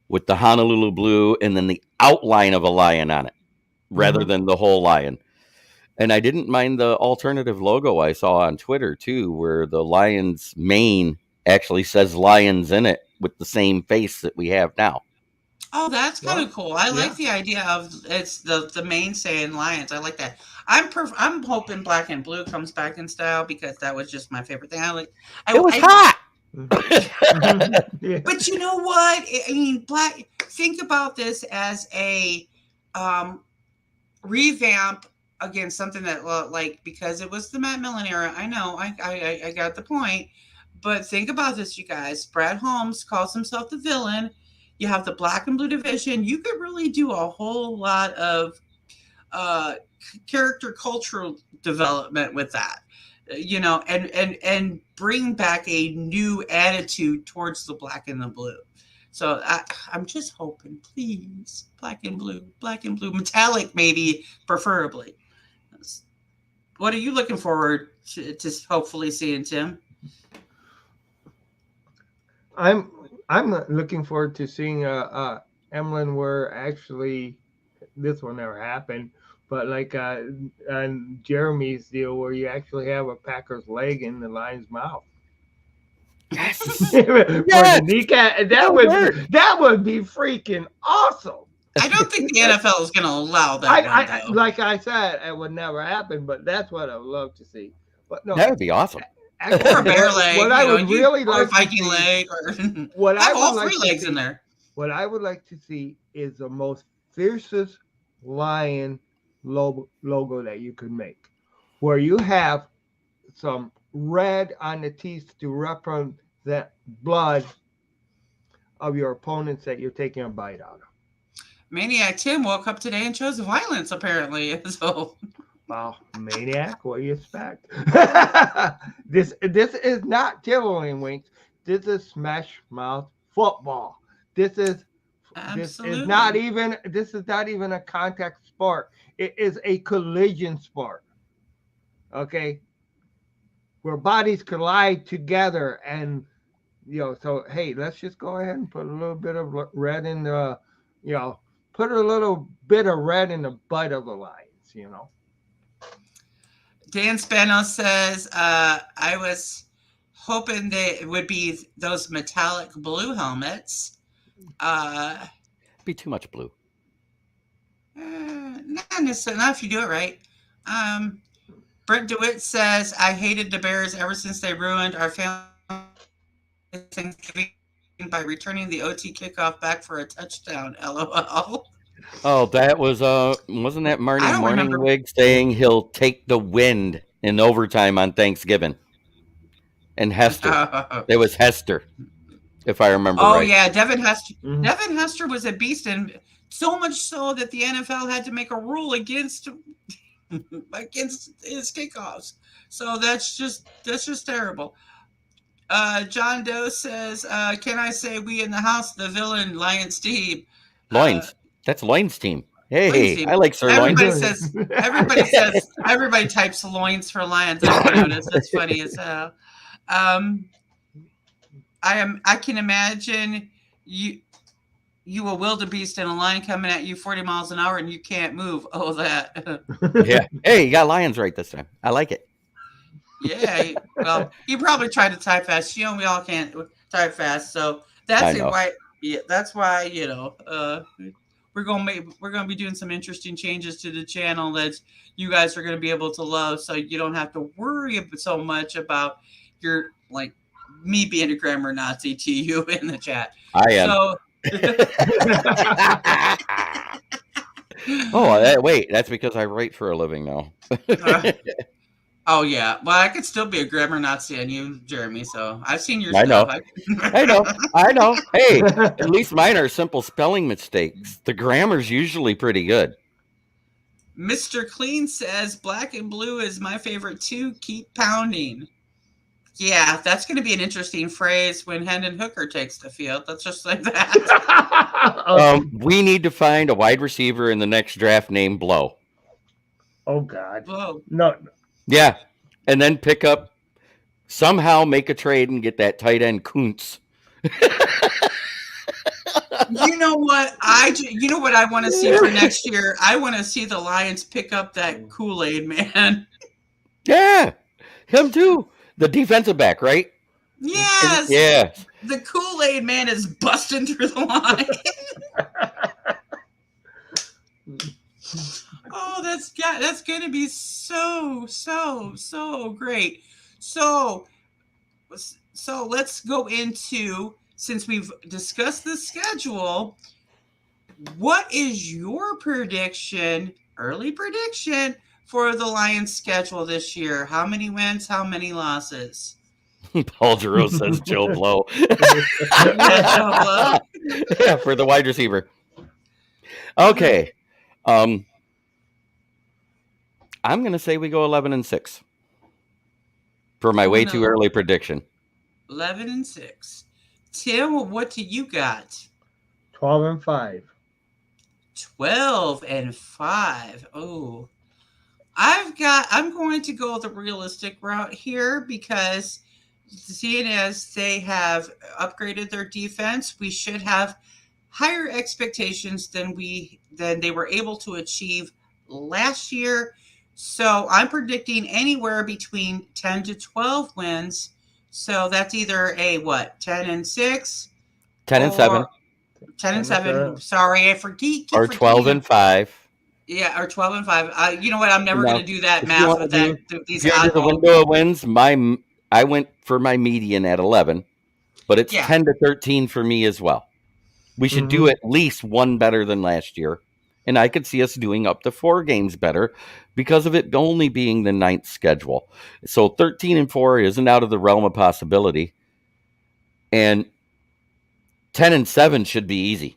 with the Honolulu blue and then the outline of a lion on it rather than the whole lion. And I didn't mind the alternative logo I saw on Twitter too, where the lion's mane actually says lions in it with the same face that we have now. Oh, that's kind of cool. I like the idea of it's the main saying lions. I like that. I'm hoping black and blue comes back in style, because that was just my favorite thing. It was hot. But you know what? I mean, think about this as a revamp against something that because it was the Matt Millen era. I know, I got the point. But think about this, you guys. Brad Holmes calls himself the villain. You have the black and blue division. You could really do a whole lot of character cultural development with that, and bring back a new attitude towards the black and the blue. So I'm just hoping, please, black and blue, metallic, maybe preferably. What are you looking forward to hopefully seeing, Tim? I'm looking forward to seeing Emlyn, where actually this will never happen, but like on Jeremy's deal, where you actually have a Packer's leg in the lion's mouth. Yes. For the kneecap, that would be freaking awesome. I don't think the NFL is going to allow that. Like I said, it would never happen, but that's what I would love to see. But no, that would be awesome. Actually, or a bear leg. What I would really like, or a Viking leg, or all 3 legs in there. What I would like to see is the most fiercest lion logo that you could make, where you have some red on the teeth to represent blood of your opponents that you're taking a bite out of. Maniac Tim woke up today and chose violence, apparently. So, wow, Maniac, what do you expect? This is not Tiddling Winks. This is Smash Mouth football. This is not even a contact sport. It is a collision sport. Okay, where bodies collide together and So hey, let's just go ahead and put a little bit of red in the, put a little bit of red in the butt of the Lions. Dan Spano says, I was hoping they would be those metallic blue helmets. Be too much blue. Not necessarily, not if you do it right. Brent DeWitt says, I hated the Bears ever since they ruined our family Thanksgiving by returning the OT kickoff back for a touchdown. LOL. Oh, that was wasn't that Marty I don't remember. Morningwig saying he'll take the wind in overtime on Thanksgiving? And Hester. It was Hester, if I remember right. Oh yeah, Devin Hester. Devin Hester was a beast, and so much so that the NFL had to make a rule against his kickoffs. So that's just terrible. John Doe says, can I say we in the house, the villain Lions team? Loins. That's Loins team. Hey, Loins team. I like sirloin. Everybody types loins for Lions. I noticed. That's funny as hell. I can imagine you a wildebeest and a lion coming at you 40 miles an hour and you can't move. Oh, that. Yeah. Hey, you got lions right this time. I like it. Yeah. Well, you probably tried to type fast. We all can't type fast. So that's why. Yeah, that's why. We're gonna be doing some interesting changes to the channel that you guys are gonna be able to love. So you don't have to worry so much about your me being a grammar Nazi to you in the chat. I am. So. Wait, that's because I write for a living now. Oh yeah, well I could still be a grammar Nazi on you, Jeremy. So I've seen your stuff. I know. Hey, at least mine are simple spelling mistakes. The grammar's usually pretty good. Mr. Clean says black and blue is my favorite too. Keep pounding. Yeah, that's going to be an interesting phrase when Hendon Hooker takes the field. Let's just say that. We need to find a wide receiver in the next draft named Blow. Oh, God. Blow. No. Yeah, and then somehow make a trade and get that tight end Kuntz. You know what I want to see for next year? I want to see the Lions pick up that Kool-Aid man. Yeah, him too. The defensive back, right? Yes. Yeah. The Kool-Aid man is busting through the line. Oh, that's going to be so great. So let's go into, since we've discussed the schedule, what is your early prediction for the Lions schedule this year? How many wins, how many losses? Paul Giroux says Joe Blow. Yeah, for the wide receiver. Okay. I'm going to say we go 11-6 for my way too early prediction. 11-6. Tim, what do you got? 12-5. 12-5. Oh, I'm going to go the realistic route here because seeing as they have upgraded their defense, we should have higher expectations than they were able to achieve last year. So I'm predicting anywhere between 10 to 12 wins. So that's either 10-6, 10-7, 10-7. Sorry, I forget. Or 12-5. Yeah, or 12-5. You know what? I'm never going to do that math with that. These the window of wins. I went for my median at 11, but it's 10 to 13 for me as well. We should do at least one better than last year, and I could see us doing up to 4 games better because of it only being the 9th schedule. So 13-4 isn't out of the realm of possibility, and 10-7 should be easy.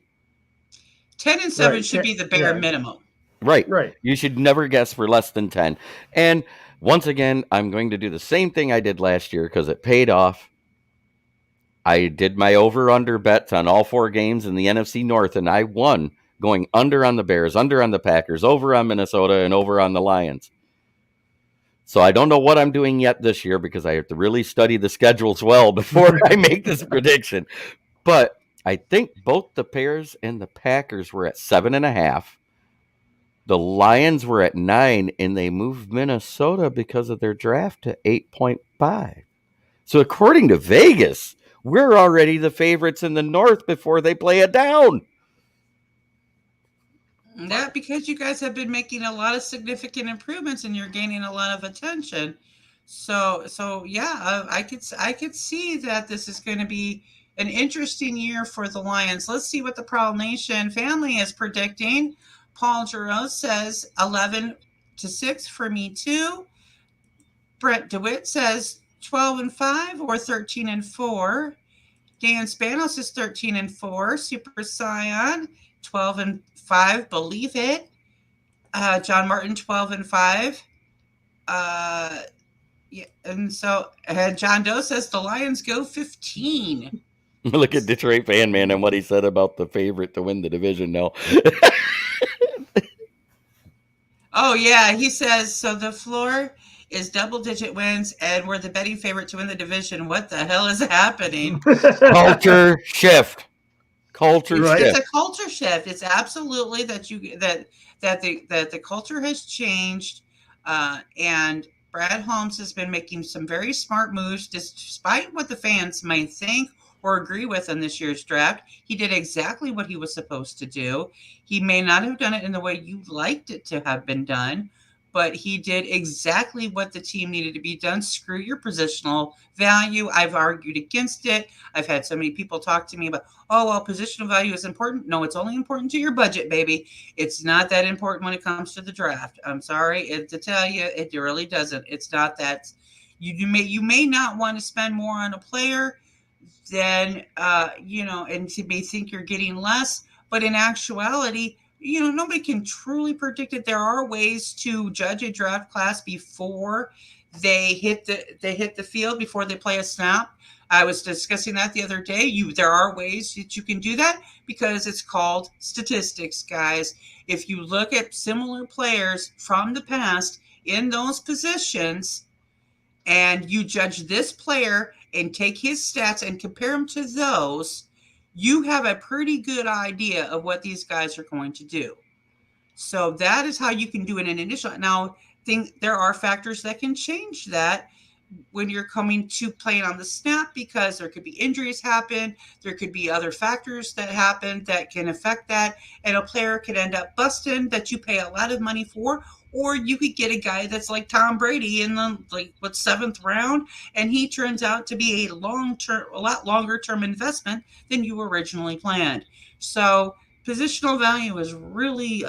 10-7 should be the bare minimum. Right. You should never guess for less than 10. And once again, I'm going to do the same thing I did last year because it paid off. I did my over-under bets on all 4 games in the NFC North, and I won going under on the Bears, under on the Packers, over on Minnesota, and over on the Lions. So I don't know what I'm doing yet this year because I have to really study the schedules well before I make this prediction. But I think both the Bears and the Packers were at 7.5. The Lions were at 9, and they moved Minnesota because of their draft to 8.5. So according to Vegas, we're already the favorites in the North before they play it down. That because you guys have been making a lot of significant improvements and you're gaining a lot of attention. So yeah, I could see that this is going to be an interesting year for the Lions. Let's see what the Prowl Nation family is predicting. Paul Giroux says 11-6 for me too. Brett DeWitt says 12-5 or 13-4. Dan Spanos is 13-4. Super Scion 12-5. Believe it. John Martin 12-5. Yeah, and so John Doe says the Lions go 15. Look at Detroit Fan Man and what he said about the favorite to win the division now. Oh yeah, he says so. The floor is double-digit wins, and we're the betting favorite to win the division. What the hell is happening? Culture shift. It's a culture shift. It's absolutely that the culture has changed, and Brad Holmes has been making some very smart moves, despite what the fans might think or agree with in this year's draft. He did exactly what he was supposed to do. He may not have done it in the way you liked it to have been done, but he did exactly what the team needed to be done. Screw your positional value. I've argued against it. I've had so many people talk to me about, oh, well, positional value is important. No, it's only important to your budget, baby. It's not that important when it comes to the draft. I'm sorry to tell you, it really doesn't. It's not that. You may not want to spend more on a player than, and you may think you're getting less, but in actuality, nobody can truly predict it. There are ways to judge a draft class before they hit the field, before they play a snap. I was discussing that the other day. There are ways that you can do that because it's called statistics, guys. If you look at similar players from the past in those positions and you judge this player and take his stats and compare them to those, you have a pretty good idea of what these guys are going to do. So that is how you can do it in initial. Now, there are factors that can change that when you're coming to playing on the snap, because there could be injuries happen. There could be other factors that happen that can affect that. And a player could end up busting that you pay a lot of money for. Or you could get a guy that's like Tom Brady in the 7th round, and he turns out to be a lot longer term investment than you originally planned. So positional value is really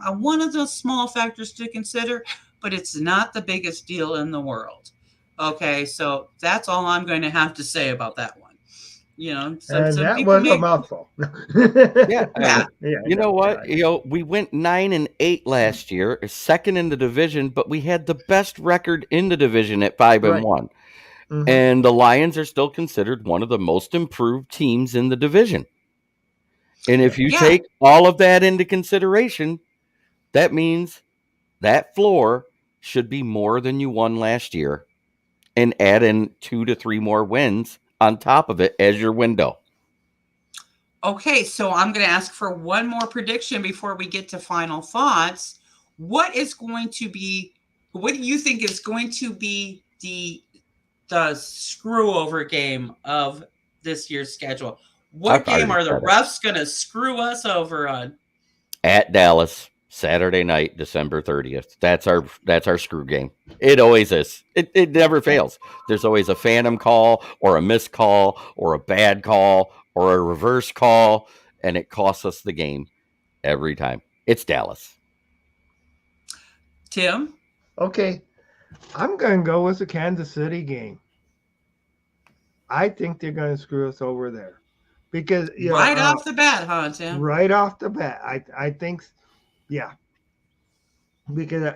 one of those small factors to consider, but it's not the biggest deal in the world. Okay, so that's all I'm going to have to say about that one. And that was a mouthful. Yeah. You know what? We went 9-8 last year, second in the division, but we had the best record in the division at 5-1. Mm-hmm. And the Lions are still considered one of the most improved teams in the division. And if you take all of that into consideration, that means that floor should be more than you won last year, and add in 2 to 3 more wins on top of it as your window. Okay, so I'm going to ask for one more prediction before we get to final thoughts. What do you think is going to be the screw over game of this year's schedule? What game are the refs going to screw us over on? At Dallas, Saturday night, December 30th. That's our screw game. It always is. It never fails. There's always a phantom call or a missed call or a bad call or a reverse call, and it costs us the game every time. It's Dallas. Tim? Okay. I'm going to go with the Kansas City game. I think they're going to screw us over there. Because off the bat, huh, Tim? Right off the bat. I think, yeah. Because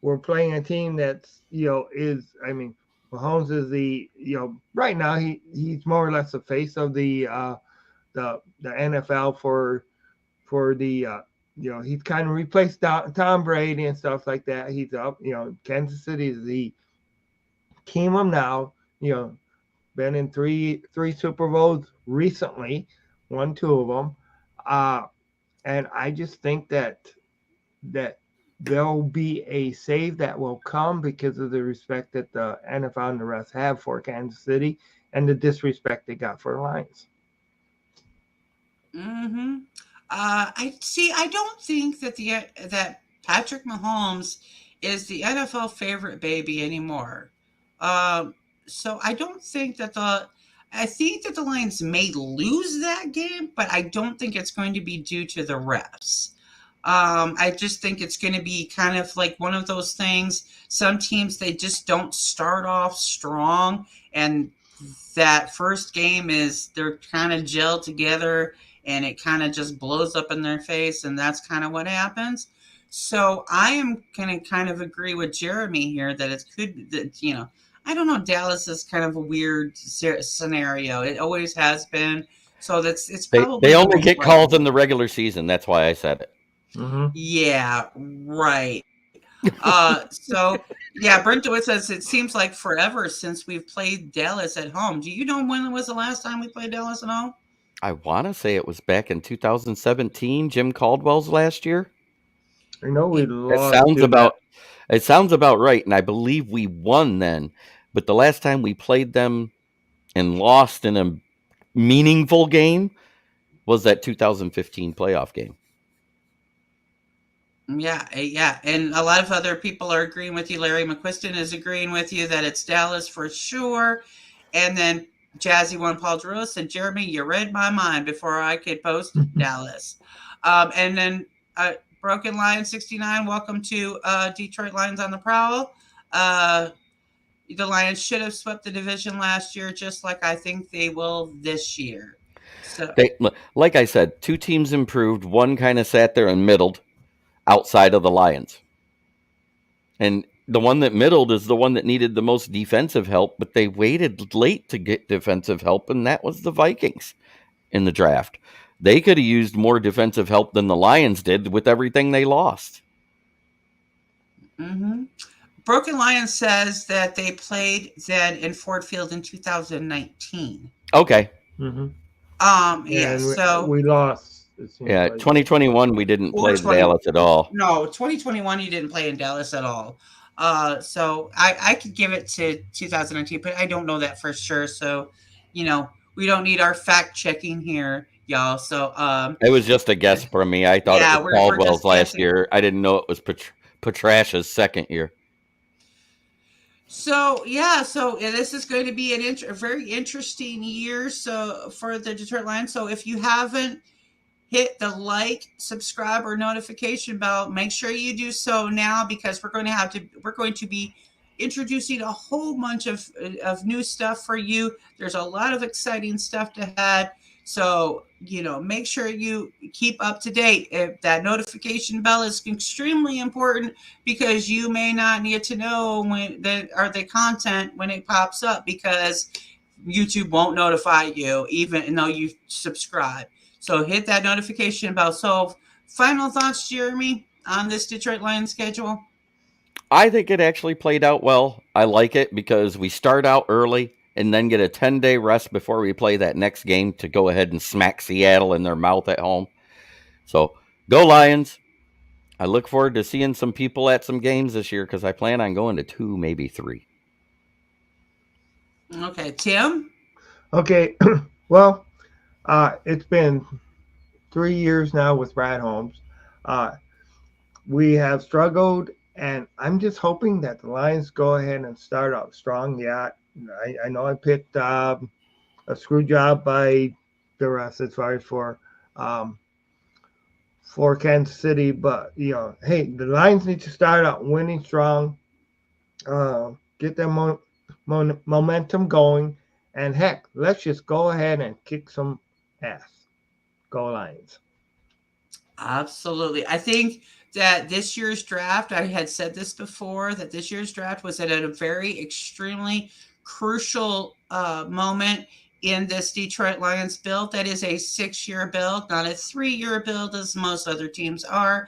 we're playing a team that's Mahomes is right now he's more or less the face of the NFL for the he's kind of replaced Tom Brady and stuff like that. He's up. Kansas City is the team now. Been in three Super Bowls recently, won two of them, and I just think that there'll be a save that will come because of the respect that the NFL and the rest have for Kansas City and the disrespect they got for the Lions. Mm-hmm. I don't think that Patrick Mahomes is the NFL favorite baby anymore. Um, so I don't think that the I think that the Lions may lose that game, but I don't think it's going to be due to the refs. I just think it's going to be kind of like one of those things. Some teams they just don't start off strong, and that first game is they're kind of gelled together, and it kind of just blows up in their face, and that's kind of what happens. So I am going to kind of agree with Jeremy here that it could that I don't know. Dallas is kind of a weird scenario. It always has been. So it's probably They the only most get likely. calls in the regular season. That's why I said it. Mm-hmm. Yeah, right. So yeah, Brent DeWitt says it seems like forever since we've played Dallas at home. Do you know when was the last time we played Dallas at home? I want to say it was back in 2017, Jim Caldwell's last year. I know we It, It lost sounds to that. about right, and I believe we won then. But the last time we played them and lost in a meaningful game was that 2015 playoff game. yeah, and a lot of other people are agreeing with you. Larry McQuiston is agreeing with you that it's Dallas for sure. And then Jazzy One Paul Giroux said, Jeremy, you read my mind before I could post Dallas. And then Broken Lion 69, welcome to Detroit Lions on the Prowl. The Lions should have swept the division last year, just like I think they will this year. So Like I said, two teams improved. One kind of sat there and middled outside of the Lions. And the one that middled is the one that needed the most defensive help, but they waited late to get defensive help, and that was the Vikings in the draft. They could have used more defensive help than the Lions did with everything they lost. mm-hmm. Broken Lion says that they played then in Ford Field in 2019. Okay. Mm-hmm. Yeah, And so we lost. Yeah, Like 2021 we didn't play 20 Dallas at all. No, 2021 you didn't play in Dallas at all. So I could give it to 2019, but I don't know that for sure. So, we don't need our fact checking here, y'all. So It was just a guess from me. I thought yeah, it was we're Caldwell's just last guessing. year. I didn't know it was Petrash's second year. So this is going to be a very interesting year. So for the Detroit Lions. So if you haven't hit the like, subscribe, or notification bell, make sure you do so now because we're going to be introducing a whole bunch of new stuff for you. There's a lot of exciting stuff to have. So, make sure you keep up to date. If that notification bell is extremely important because you may not need to know when the content when it pops up because YouTube won't notify you even though you subscribe. So hit that notification bell. So final thoughts, Jeremy, on this Detroit Lions schedule? I think it actually played out well. I like it because we start out early and then get a 10-day rest before we play that next game to go ahead and smack Seattle in their mouth at home. So go Lions. I look forward to seeing some people at some games this year because I plan on going to 2, maybe 3. Okay, Tim? Okay, well, it's been 3 years now with Brad Holmes. We have struggled, and I'm just hoping that the Lions go ahead and start out strong. Yeah, I know I picked a screw job by the rest as far as for Kansas City, but hey, the Lions need to start out winning strong, get their momentum going, and heck, let's just go ahead and kick some ass. Go Lions. Absolutely. I think that this year's draft, I had said this before, that this year's draft was at a very extremely crucial moment in this Detroit Lions build. That is a 6-year build, not a 3-year build as most other teams are.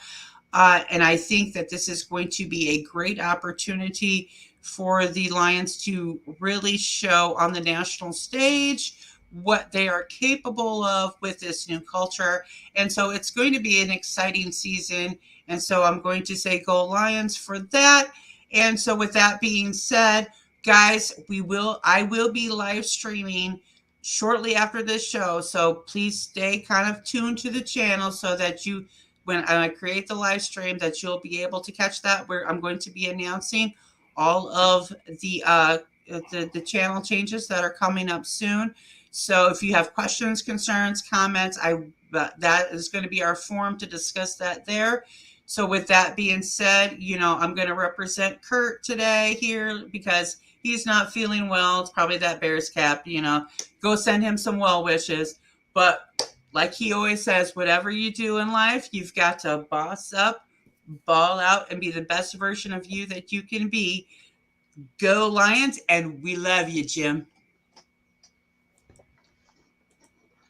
And I think that this is going to be a great opportunity for the Lions to really show on the national stage what they are capable of with this new culture. And so it's going to be an exciting season. And so I'm going to say go Lions for that. And so with that being said, guys, I will be live streaming shortly after this show. So please stay kind of tuned to the channel so that when I create the live stream, that you'll be able to catch that, where I'm going to be announcing all of the channel changes that are coming up soon. So if you have questions, concerns, comments, that is going to be our forum to discuss that there. So with that being said, I'm going to represent Kurt today here because he's not feeling well. It's probably that Bears cap, go send him some well wishes. But like he always says, whatever you do in life, you've got to boss up, ball out, and be the best version of you that you can be. Go Lions, and we love you, Jim.